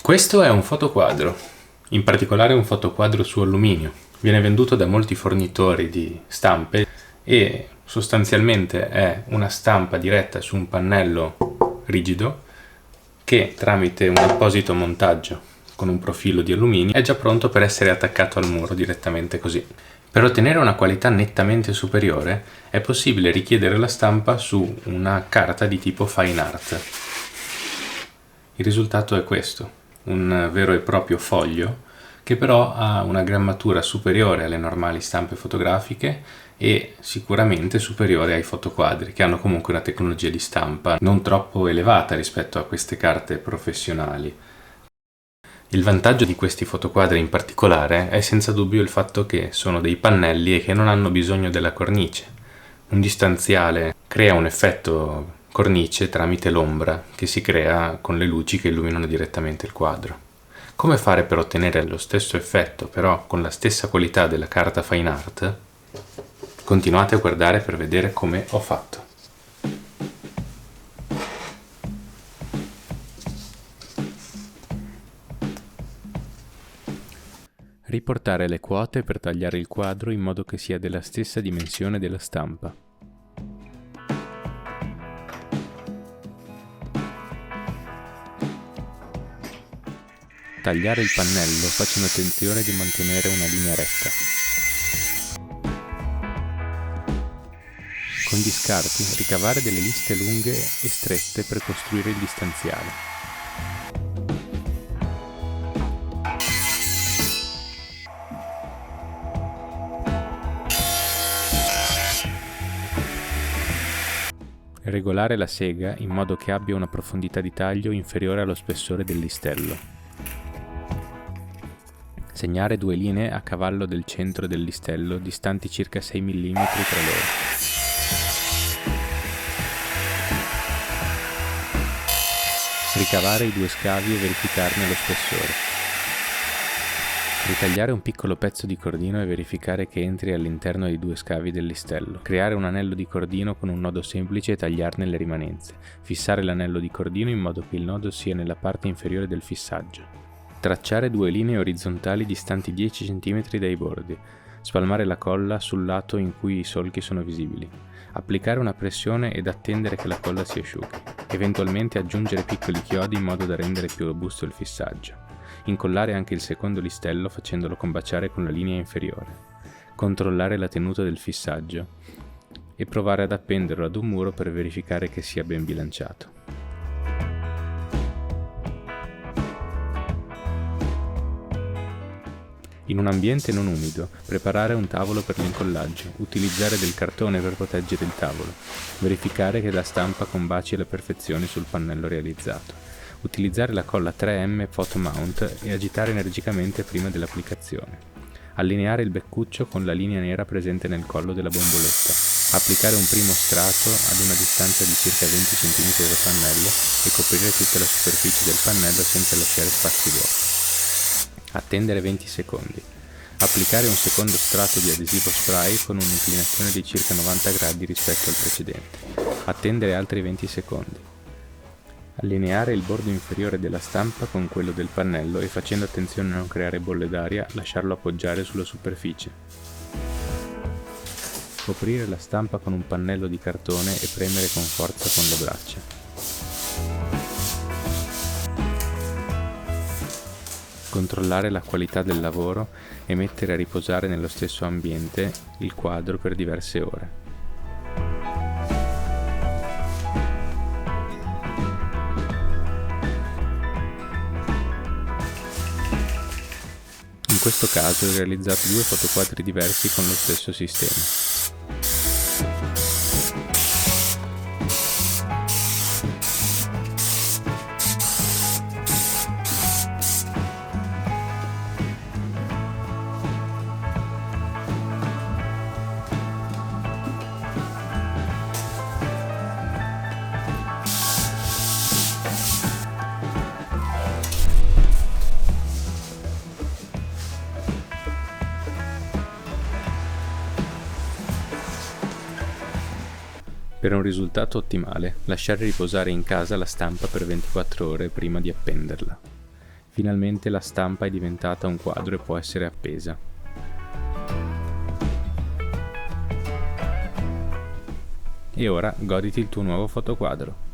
Questo è un fotoquadro, in particolare un fotoquadro su alluminio. Viene venduto da molti fornitori di stampe e sostanzialmente è una stampa diretta su un pannello rigido che tramite un apposito montaggio con un profilo di alluminio è già pronto per essere attaccato al muro direttamente così. Per ottenere una qualità nettamente superiore è possibile richiedere la stampa su una carta di tipo fine art. Il risultato è questo, un vero e proprio foglio che però ha una grammatura superiore alle normali stampe fotografiche e sicuramente superiore ai fotoquadri, che hanno comunque una tecnologia di stampa non troppo elevata rispetto a queste carte professionali. Il vantaggio di questi fotoquadri in particolare è senza dubbio il fatto che sono dei pannelli e che non hanno bisogno della cornice. Un distanziale crea un effetto cornice tramite l'ombra che si crea con le luci che illuminano direttamente il quadro. Come fare per ottenere lo stesso effetto, però con la stessa qualità della carta fine art? Continuate a guardare per vedere come ho fatto. Riportare le quote per tagliare il quadro in modo che sia della stessa dimensione della stampa. Tagliare il pannello facendo attenzione di mantenere una linea retta. Con gli scarti ricavare delle liste lunghe e strette per costruire il distanziale. Regolare la sega in modo che abbia una profondità di taglio inferiore allo spessore del listello. Segnare due linee a cavallo del centro del listello, distanti circa 6 mm tra loro. Ricavare i due scavi e verificarne lo spessore. Ritagliare un piccolo pezzo di cordino e verificare che entri all'interno dei due scavi del listello. Creare un anello di cordino con un nodo semplice e tagliarne le rimanenze. Fissare l'anello di cordino in modo che il nodo sia nella parte inferiore del fissaggio. Tracciare due linee orizzontali distanti 10 cm dai bordi. Spalmare la colla sul lato in cui i solchi sono visibili. Applicare una pressione ed attendere che la colla si asciughi. Eventualmente aggiungere piccoli chiodi in modo da rendere più robusto il fissaggio. Incollare anche il secondo listello facendolo combaciare con la linea inferiore. Controllare la tenuta del fissaggio e provare ad appenderlo ad un muro per verificare che sia ben bilanciato. In un ambiente non umido, preparare un tavolo per l'incollaggio, utilizzare del cartone per proteggere il tavolo, verificare che la stampa combaci alla perfezione sul pannello realizzato, utilizzare la colla 3M Photo Mount e agitare energicamente prima dell'applicazione, allineare il beccuccio con la linea nera presente nel collo della bomboletta, applicare un primo strato ad una distanza di circa 20 cm dal pannello e coprire tutta la superficie del pannello senza lasciare spazi vuoti. Attendere 20 secondi. Applicare un secondo strato di adesivo spray con un'inclinazione di circa 90 gradi rispetto al precedente. Attendere altri 20 secondi. Allineare il bordo inferiore della stampa con quello del pannello e facendo attenzione a non creare bolle d'aria, lasciarlo appoggiare sulla superficie. Coprire la stampa con un pannello di cartone e premere con forza con le braccia. Controllare la qualità del lavoro e mettere a riposare nello stesso ambiente il quadro per diverse ore. In questo caso ho realizzato due fotoquadri diversi con lo stesso sistema. Per un risultato ottimale, lasciare riposare in casa la stampa per 24 ore prima di appenderla. Finalmente la stampa è diventata un quadro e può essere appesa. E ora goditi il tuo nuovo fotoquadro.